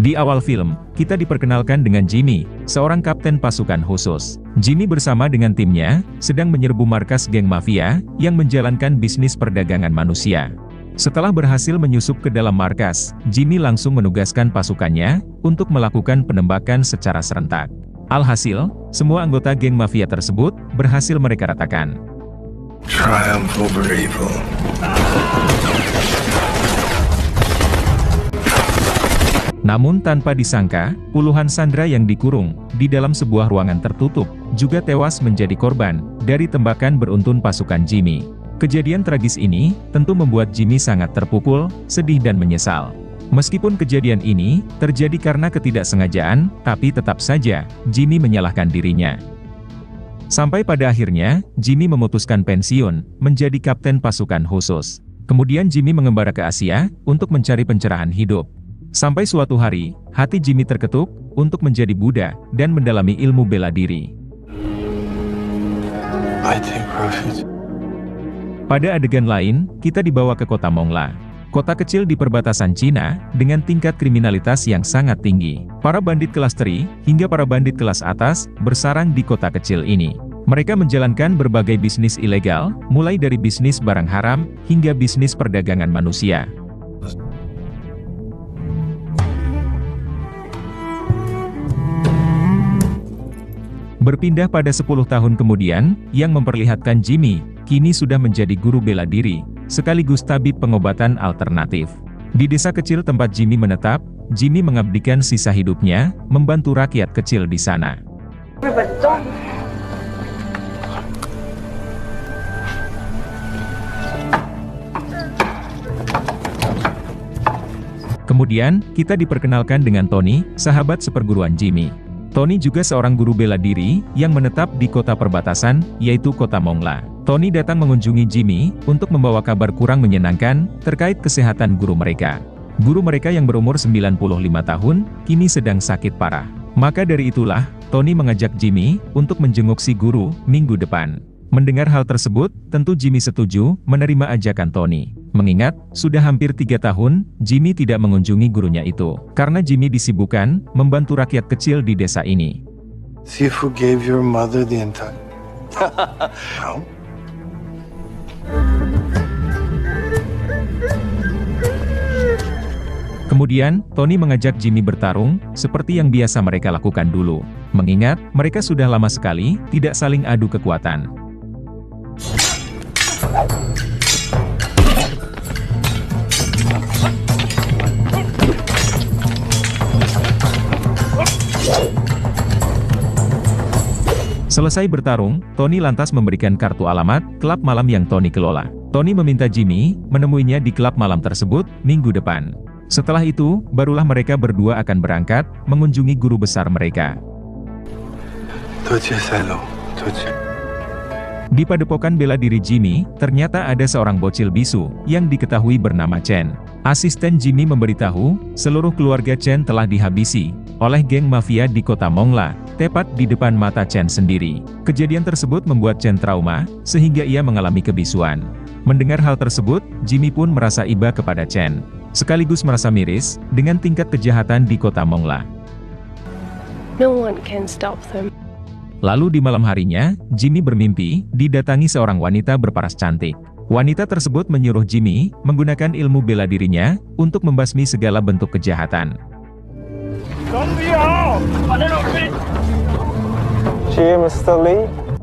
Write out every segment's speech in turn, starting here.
Di awal film, kita diperkenalkan dengan Jimmy, seorang kapten pasukan khusus. Jimmy bersama dengan timnya, sedang menyerbu markas geng mafia, yang menjalankan bisnis perdagangan manusia. Setelah berhasil menyusup ke dalam markas, Jimmy langsung menugaskan pasukannya, untuk melakukan penembakan secara serentak. Alhasil, semua anggota geng mafia tersebut, berhasil mereka ratakan. Triumph over evil. Namun tanpa disangka, puluhan sandera yang dikurung di dalam sebuah ruangan tertutup juga tewas menjadi korban dari tembakan beruntun pasukan Jimmy. Kejadian tragis ini tentu membuat Jimmy sangat terpukul, sedih dan menyesal. Meskipun kejadian ini terjadi karena ketidaksengajaan, tapi tetap saja Jimmy menyalahkan dirinya. Sampai pada akhirnya, Jimmy memutuskan pensiun menjadi kapten pasukan khusus. Kemudian Jimmy mengembara ke Asia untuk mencari pencerahan hidup. Sampai suatu hari, hati Jimmy terketuk untuk menjadi Buddha dan mendalami ilmu bela diri. Pada adegan lain, kita dibawa ke kota Mongla. Kota kecil di perbatasan Cina, dengan tingkat kriminalitas yang sangat tinggi. Para bandit kelas teri, hingga para bandit kelas atas, bersarang di kota kecil ini. Mereka menjalankan berbagai bisnis ilegal, mulai dari bisnis barang haram, hingga bisnis perdagangan manusia. Berpindah pada 10 tahun kemudian, yang memperlihatkan Jimmy, kini sudah menjadi guru bela diri, sekaligus tabib pengobatan alternatif. Di desa kecil tempat Jimmy menetap, Jimmy mengabdikan sisa hidupnya, membantu rakyat kecil di sana. Kemudian, kita diperkenalkan dengan Tony, sahabat seperguruan Jimmy. Tony juga seorang guru bela diri, yang menetap di kota perbatasan, yaitu kota Mongla. Tony datang mengunjungi Jimmy, untuk membawa kabar kurang menyenangkan, terkait kesehatan guru mereka. Guru mereka yang berumur 95 tahun, kini sedang sakit parah. Maka dari itulah, Tony mengajak Jimmy, untuk menjenguk si guru, minggu depan. Mendengar hal tersebut, tentu Jimmy setuju, menerima ajakan Tony. Mengingat, sudah hampir 3 tahun, Jimmy tidak mengunjungi gurunya itu. Karena Jimmy disibukkan, membantu rakyat kecil di desa ini. Sifu gave your mother the entire... No? Kemudian, Tony mengajak Jimmy bertarung, seperti yang biasa mereka lakukan dulu. Mengingat, mereka sudah lama sekali, tidak saling adu kekuatan. Selesai bertarung, Tony lantas memberikan kartu alamat klub malam yang Tony kelola. Tony meminta Jimmy menemuinya di klub malam tersebut minggu depan. Setelah itu, barulah mereka berdua akan berangkat mengunjungi guru besar mereka. Di padepokan bela diri Jimmy, ternyata ada seorang bocil bisu yang diketahui bernama Chen. Asisten Jimmy memberitahu, seluruh keluarga Chen telah dihabisi oleh geng mafia di kota Mongla, tepat di depan mata Chen sendiri. Kejadian tersebut membuat Chen trauma, sehingga ia mengalami kebisuan. Mendengar hal tersebut, Jimmy pun merasa iba kepada Chen, sekaligus merasa miris dengan tingkat kejahatan di kota Mongla. No one can stop them. Lalu di malam harinya, Jimmy bermimpi didatangi seorang wanita berparas cantik. Wanita tersebut menyuruh Jimmy menggunakan ilmu bela dirinya untuk membasmi segala bentuk kejahatan.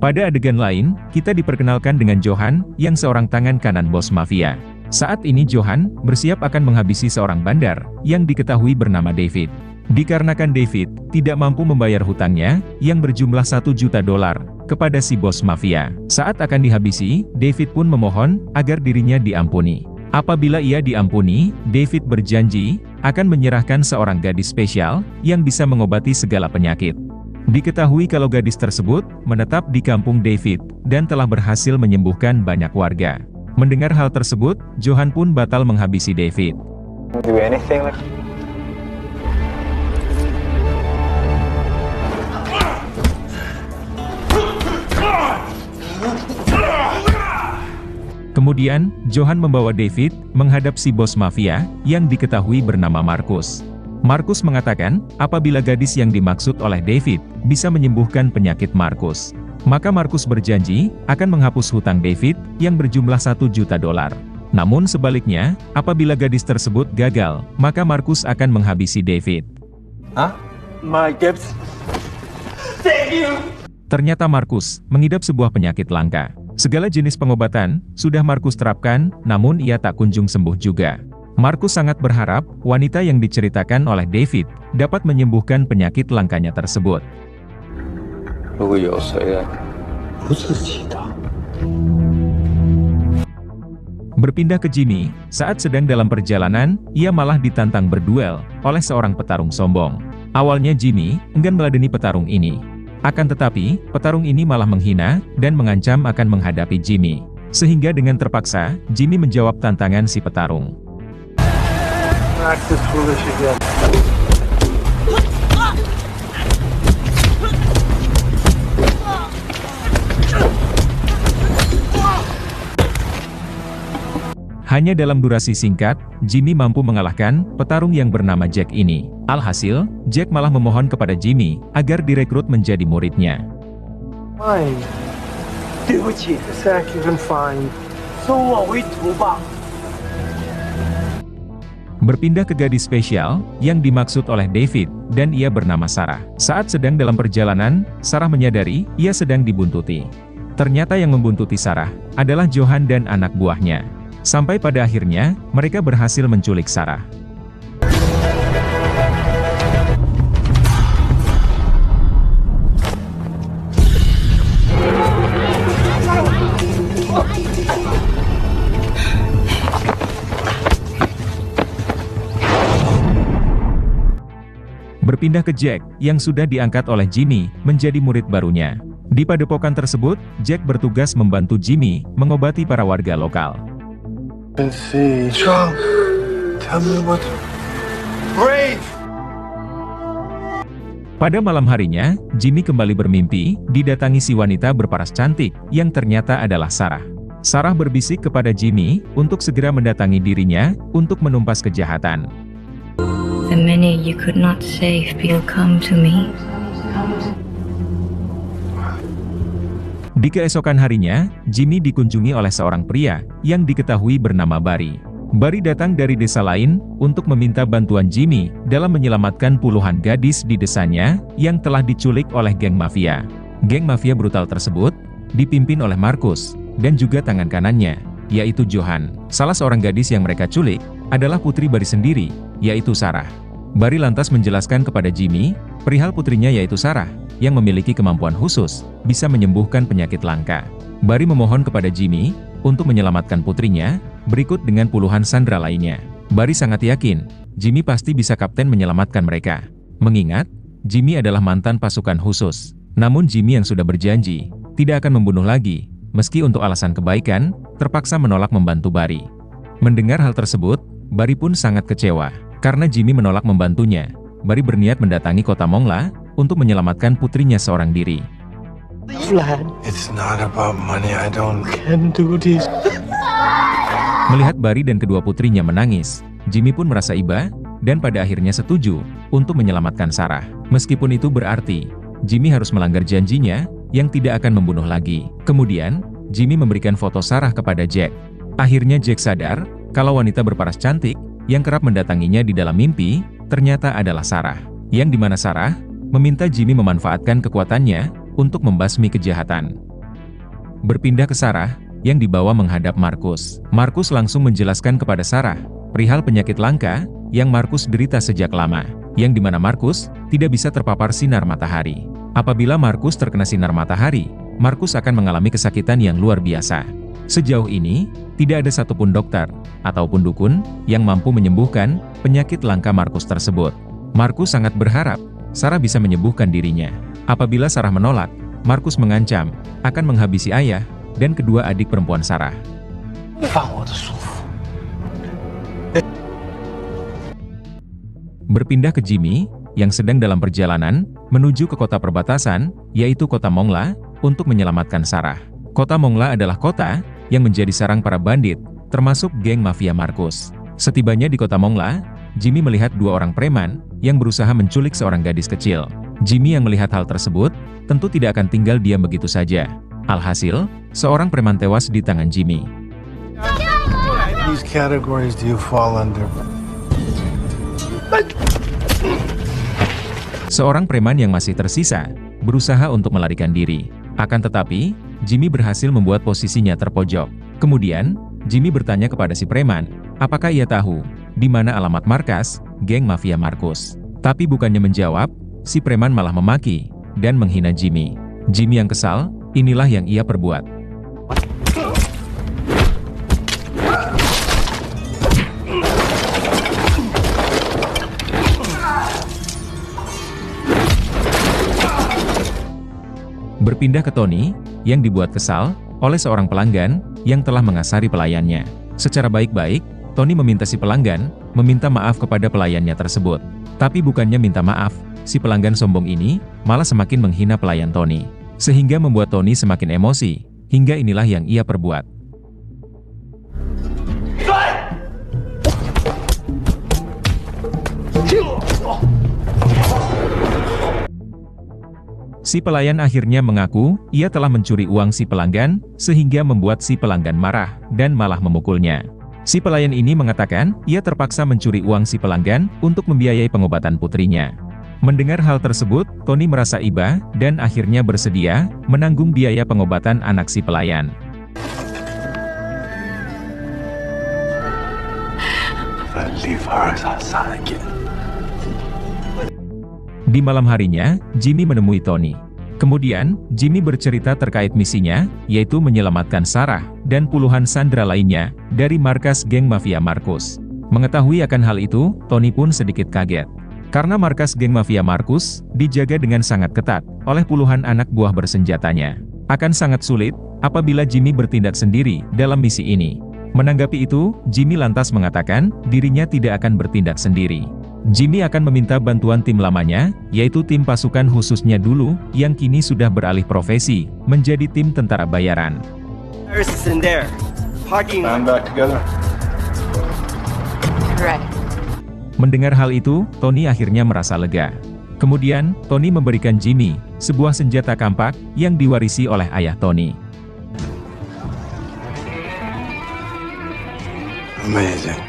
Pada adegan lain, kita diperkenalkan dengan Johan, yang seorang tangan kanan bos mafia. Saat ini Johan bersiap akan menghabisi seorang bandar, yang diketahui bernama David. Dikarenakan David tidak mampu membayar hutangnya, yang berjumlah $1 juta, kepada si bos mafia. Saat akan dihabisi, David pun memohon, agar dirinya diampuni. Apabila ia diampuni, David berjanji, akan menyerahkan seorang gadis spesial, yang bisa mengobati segala penyakit. Diketahui kalau gadis tersebut, menetap di kampung David, dan telah berhasil menyembuhkan banyak warga. Mendengar hal tersebut, Johan pun batal menghabisi David. Kemudian, Johan membawa David menghadap si bos mafia, yang diketahui bernama Markus. Markus mengatakan, apabila gadis yang dimaksud oleh David bisa menyembuhkan penyakit Markus, maka Markus berjanji akan menghapus hutang David yang berjumlah $1 juta. Namun sebaliknya, apabila gadis tersebut gagal, maka Markus akan menghabisi David. My gifts. Thank you. Ternyata Markus mengidap sebuah penyakit langka. Segala jenis pengobatan sudah Markus terapkan, namun ia tak kunjung sembuh juga. Markus sangat berharap wanita yang diceritakan oleh David dapat menyembuhkan penyakit langkanya tersebut. Berpindah ke Jimmy, saat sedang dalam perjalanan, ia malah ditantang berduel oleh seorang petarung sombong. Awalnya Jimmy enggan meladeni petarung ini. Akan tetapi, petarung ini malah menghina dan mengancam akan menghadapi Jimmy. Sehingga dengan terpaksa, Jimmy menjawab tantangan si petarung. Practice foolish again. Hanya dalam durasi singkat, Jimmy mampu mengalahkan petarung yang bernama Jack ini. Alhasil, Jack malah memohon kepada Jimmy agar direkrut menjadi muridnya. Fine. 对不起 Zack, you can fine. 收我为徒吧。 Berpindah ke gadis spesial yang dimaksud oleh David, dan ia bernama Sarah. Saat sedang dalam perjalanan, Sarah menyadari ia sedang dibuntuti. Ternyata yang membuntuti Sarah adalah Johan dan anak buahnya. Sampai pada akhirnya, mereka berhasil menculik Sarah. Berpindah ke Jack, yang sudah diangkat oleh Jimmy menjadi murid barunya. Di padepokan tersebut, Jack bertugas membantu Jimmy mengobati para warga lokal. And see. Strong. Tell me what. Brave. Pada malam harinya, Jimmy kembali bermimpi, didatangi si wanita berparas cantik, yang ternyata adalah Sarah. Sarah berbisik kepada Jimmy, untuk segera mendatangi dirinya, untuk menumpas kejahatan. The many you could not save will come to me. Di keesokan harinya, Jimmy dikunjungi oleh seorang pria, yang diketahui bernama Barry. Barry datang dari desa lain, untuk meminta bantuan Jimmy, dalam menyelamatkan puluhan gadis di desanya, yang telah diculik oleh geng mafia. Geng mafia brutal tersebut, dipimpin oleh Markus, dan juga tangan kanannya, yaitu Johan. Salah seorang gadis yang mereka culik, adalah putri Barry sendiri, yaitu Sarah. Barry lantas menjelaskan kepada Jimmy, perihal putrinya yaitu Sarah, yang memiliki kemampuan khusus, bisa menyembuhkan penyakit langka. Barry memohon kepada Jimmy, untuk menyelamatkan putrinya, berikut dengan puluhan sandera lainnya. Barry sangat yakin, Jimmy pasti bisa kapten menyelamatkan mereka. Mengingat, Jimmy adalah mantan pasukan khusus. Namun Jimmy yang sudah berjanji, tidak akan membunuh lagi, meski untuk alasan kebaikan, terpaksa menolak membantu Barry. Mendengar hal tersebut, Barry pun sangat kecewa. Karena Jimmy menolak membantunya, Barry berniat mendatangi kota Mongla, untuk menyelamatkan putrinya seorang diri. Vlad. It's not about money. I can do this. Melihat Barry dan kedua putrinya menangis, Jimmy pun merasa iba, dan pada akhirnya setuju, untuk menyelamatkan Sarah. Meskipun itu berarti, Jimmy harus melanggar janjinya, yang tidak akan membunuh lagi. Kemudian, Jimmy memberikan foto Sarah kepada Jack. Akhirnya Jack sadar, kalau wanita berparas cantik, yang kerap mendatanginya di dalam mimpi, ternyata adalah Sarah. Yang dimana Sarah, meminta Jimmy memanfaatkan kekuatannya, untuk membasmi kejahatan. Berpindah ke Sarah, yang dibawa menghadap Markus. Markus langsung menjelaskan kepada Sarah, perihal penyakit langka, yang Markus derita sejak lama. Yang dimana Markus, tidak bisa terpapar sinar matahari. Apabila Markus terkena sinar matahari, Markus akan mengalami kesakitan yang luar biasa. Sejauh ini, tidak ada satupun dokter, ataupun dukun, yang mampu menyembuhkan penyakit langka Markus tersebut. Markus sangat berharap, Sarah bisa menyembuhkan dirinya. Apabila Sarah menolak, Markus mengancam, akan menghabisi ayah, dan kedua adik perempuan Sarah. Berpindah ke Jimmy, yang sedang dalam perjalanan, menuju ke kota perbatasan, yaitu kota Mongla, untuk menyelamatkan Sarah. Kota Mongla adalah kota, yang menjadi sarang para bandit, termasuk geng mafia Markus. Setibanya di kota Mongla, Jimmy melihat dua orang preman yang berusaha menculik seorang gadis kecil. Jimmy yang melihat hal tersebut, tentu tidak akan tinggal diam begitu saja. Alhasil, seorang preman tewas di tangan Jimmy. These categories do you fall under? Seorang preman yang masih tersisa, berusaha untuk melarikan diri. Akan tetapi, Jimmy berhasil membuat posisinya terpojok. Kemudian, Jimmy bertanya kepada si preman, apakah ia tahu di mana alamat markas geng mafia Markus. Tapi bukannya menjawab, si preman malah memaki dan menghina Jimmy. Jimmy yang kesal, inilah yang ia perbuat. Berpindah ke Tony, yang dibuat kesal oleh seorang pelanggan yang telah mengasari pelayannya. Secara baik-baik, Tony meminta si pelanggan meminta maaf kepada pelayannya tersebut. Tapi bukannya minta maaf, si pelanggan sombong ini malah semakin menghina pelayan Tony. Sehingga membuat Tony semakin emosi, hingga inilah yang ia perbuat. Si pelayan akhirnya mengaku ia telah mencuri uang si pelanggan, sehingga membuat si pelanggan marah dan malah memukulnya. Si pelayan ini mengatakan ia terpaksa mencuri uang si pelanggan untuk membiayai pengobatan putrinya. Mendengar hal tersebut, Tony merasa iba dan akhirnya bersedia menanggung biaya pengobatan anak si pelayan. Di malam harinya, Jimmy menemui Tony. Kemudian, Jimmy bercerita terkait misinya, yaitu menyelamatkan Sarah dan puluhan sandera lainnya dari markas geng mafia Markus. Mengetahui akan hal itu, Tony pun sedikit kaget. Karena markas geng mafia Markus dijaga dengan sangat ketat oleh puluhan anak buah bersenjatanya. Akan sangat sulit apabila Jimmy bertindak sendiri dalam misi ini. Menanggapi itu, Jimmy lantas mengatakan dirinya tidak akan bertindak sendiri. Jimmy akan meminta bantuan tim lamanya, yaitu tim pasukan khususnya dulu, yang kini sudah beralih profesi, menjadi tim tentara bayaran. Mendengar hal itu, Tony akhirnya merasa lega. Kemudian, Tony memberikan Jimmy sebuah senjata kampak yang diwarisi oleh ayah Tony. Amazing.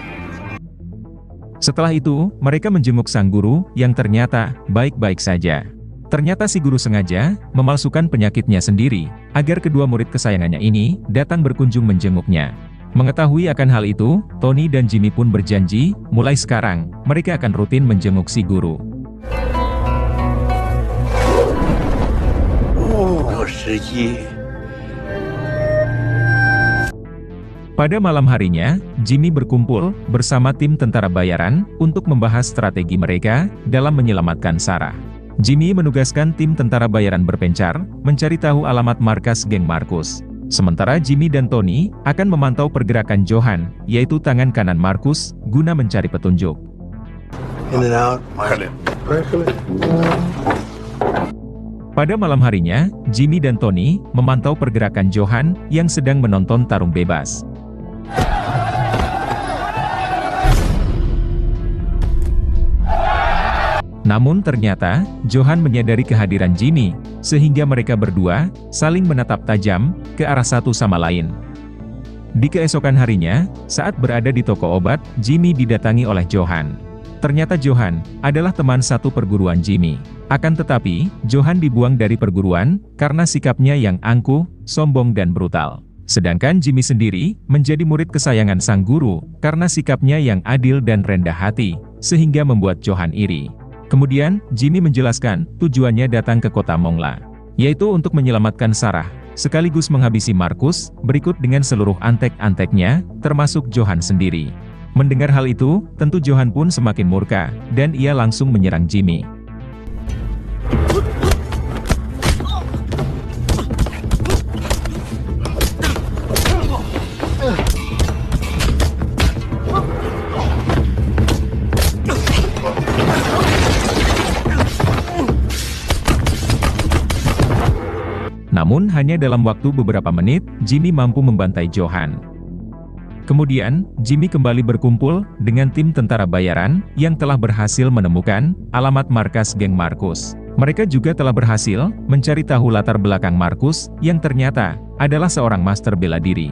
Setelah itu, mereka menjenguk sang guru, yang ternyata baik-baik saja. Ternyata si guru sengaja memalsukan penyakitnya sendiri, agar kedua murid kesayangannya ini datang berkunjung menjenguknya. Mengetahui akan hal itu, Tony dan Jimmy pun berjanji, mulai sekarang, mereka akan rutin menjenguk si guru. Pada malam harinya, Jimmy berkumpul bersama tim tentara bayaran untuk membahas strategi mereka dalam menyelamatkan Sarah. Jimmy menugaskan tim tentara bayaran berpencar, mencari tahu alamat markas geng Markus. Sementara Jimmy dan Tony akan memantau pergerakan Johan, yaitu tangan kanan Markus, guna mencari petunjuk. In and out. Pada malam harinya, Jimmy dan Tony memantau pergerakan Johan yang sedang menonton tarung bebas. Namun ternyata, Johan menyadari kehadiran Jimmy, sehingga mereka berdua saling menatap tajam ke arah satu sama lain. Di keesokan harinya, saat berada di toko obat, Jimmy didatangi oleh Johan. Ternyata Johan adalah teman satu perguruan Jimmy. Akan tetapi, Johan dibuang dari perguruan karena sikapnya yang angkuh, sombong dan brutal. Sedangkan Jimmy sendiri menjadi murid kesayangan sang guru karena sikapnya yang adil dan rendah hati, sehingga membuat Johan iri. Kemudian, Jimmy menjelaskan tujuannya datang ke kota Mongla, yaitu untuk menyelamatkan Sarah, sekaligus menghabisi Markus, berikut dengan seluruh antek-anteknya, termasuk Johan sendiri. Mendengar hal itu, tentu Johan pun semakin murka, dan ia langsung menyerang Jimmy. Namun hanya dalam waktu beberapa menit, Jimmy mampu membantai Johan. Kemudian, Jimmy kembali berkumpul dengan tim tentara bayaran yang telah berhasil menemukan alamat markas geng Markus. Mereka juga telah berhasil mencari tahu latar belakang Markus yang ternyata adalah seorang master bela diri.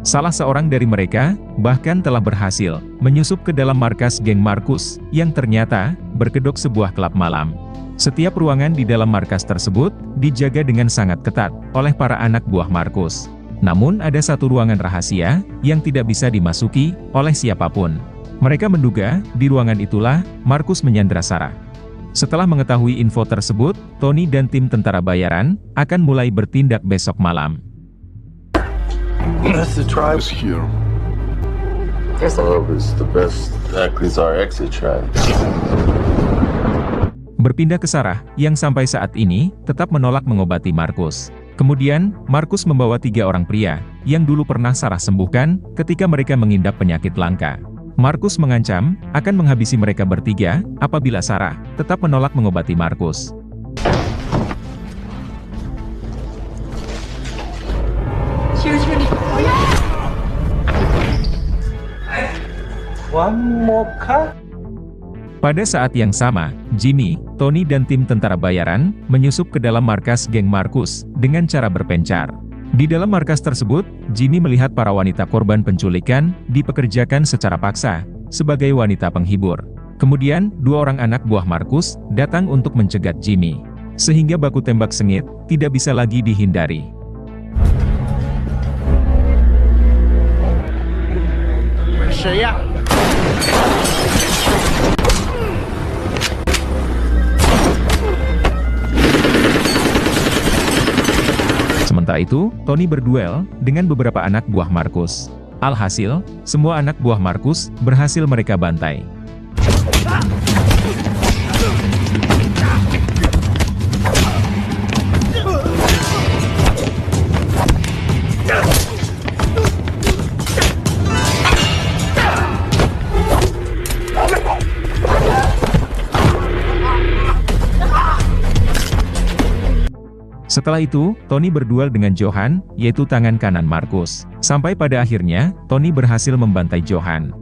Salah seorang dari mereka bahkan telah berhasil menyusup ke dalam markas geng Markus yang ternyata berkedok sebuah klub malam. Setiap ruangan di dalam markas tersebut dijaga dengan sangat ketat oleh para anak buah Markus. Namun ada satu ruangan rahasia yang tidak bisa dimasuki oleh siapapun. Mereka menduga di ruangan itulah Markus menyandra Sarah. Setelah mengetahui info tersebut, Tony dan tim tentara bayaran akan mulai bertindak besok malam. That's the tribe. It's here. Guess all of it's the best. Exactly, it's our exit tribe. Berpindah ke Sarah, yang sampai saat ini tetap menolak mengobati Markus. Kemudian, Markus membawa 3 orang pria yang dulu pernah Sarah sembuhkan ketika mereka mengidap penyakit langka. Markus mengancam akan menghabisi mereka bertiga apabila Sarah tetap menolak mengobati Markus. One more cut. Pada saat yang sama, Jimmy, Tony dan tim tentara bayaran menyusup ke dalam markas geng Markus dengan cara berpencar. Di dalam markas tersebut, Jimmy melihat para wanita korban penculikan dipekerjakan secara paksa sebagai wanita penghibur. Kemudian, 2 orang anak buah Markus datang untuk mencegat Jimmy, sehingga baku tembak sengit tidak bisa lagi dihindari. Sementara itu, Tony berduel dengan beberapa anak buah Markus. Alhasil, semua anak buah Markus berhasil mereka bantai. Setelah itu, Tony berduel dengan Johan, yaitu tangan kanan Markus. Sampai pada akhirnya, Tony berhasil membantai Johan.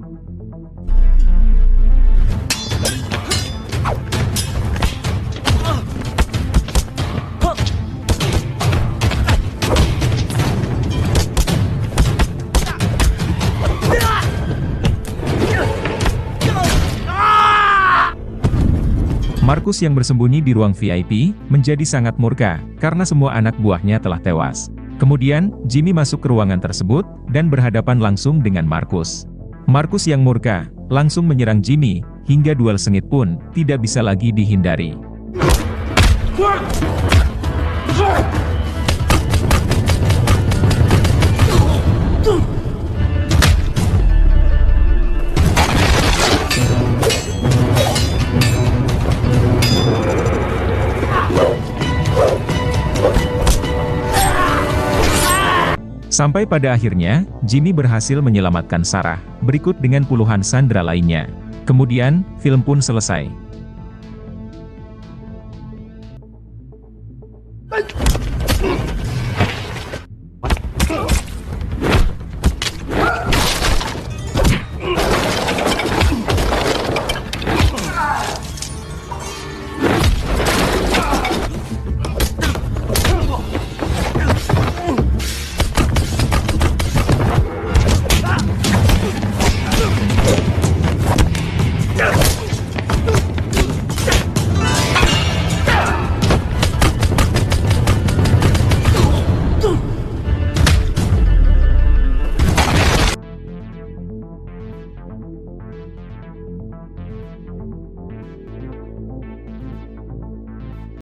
Markus yang bersembunyi di ruang VIP, menjadi sangat murka, karena semua anak buahnya telah tewas. Kemudian, Jimmy masuk ke ruangan tersebut, dan berhadapan langsung dengan Markus. Markus yang murka, langsung menyerang Jimmy, hingga duel sengit pun, tidak bisa lagi dihindari. Sampai pada akhirnya, Jimmy berhasil menyelamatkan Sarah, berikut dengan puluhan sandera lainnya. Kemudian, film pun selesai.